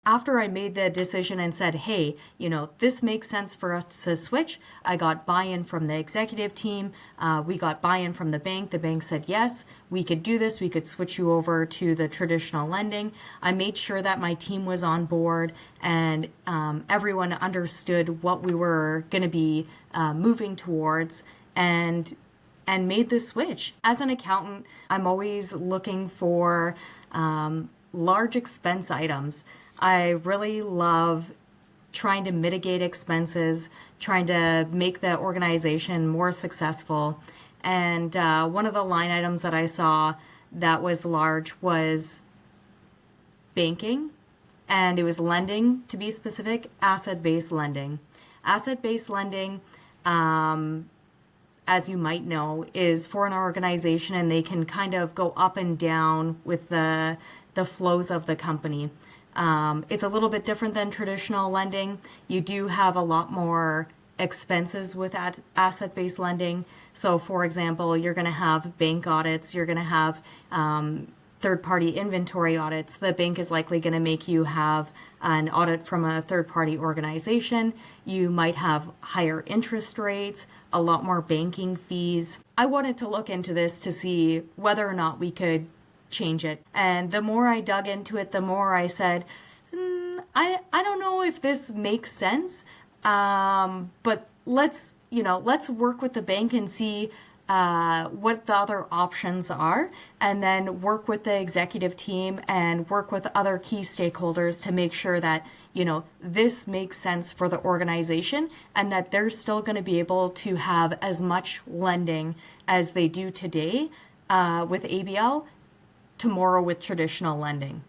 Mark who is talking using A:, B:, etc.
A: After I made the decision and said, hey, this makes sense for us to switch, I got buy-in from the executive team. We got buy-in from the bank. The bank said, yes, we could do this. We could switch you over to the traditional lending. I made sure that my team was on board and everyone understood what we were going to be moving towards and made the switch. As an accountant, I'm always looking for large expense items. I really love trying to mitigate expenses, trying to make the organization more successful. And one of the line items that I saw that was large was banking, and it was lending, to be specific, asset-based lending. Asset-based lending, as you might know, is for an organization, and they can kind of go up and down with the flows of the company. It's a little bit different than traditional lending. You do have a lot more expenses with asset-based lending. So, for example, you're going to have bank audits, you're going to have third-party inventory audits. The bank is likely going to make you have an audit from a third-party organization. You might have higher interest rates, a lot more banking fees. I wanted to look into this to see whether or not we could change it. And the more I dug into it, the more I said, I don't know if this makes sense, but let's work with the bank and see what the other options are, and then work with the executive team and work with other key stakeholders to make sure that, this makes sense for the organization and that they're still going to be able to have as much lending as they do today with ABL tomorrow with traditional lending.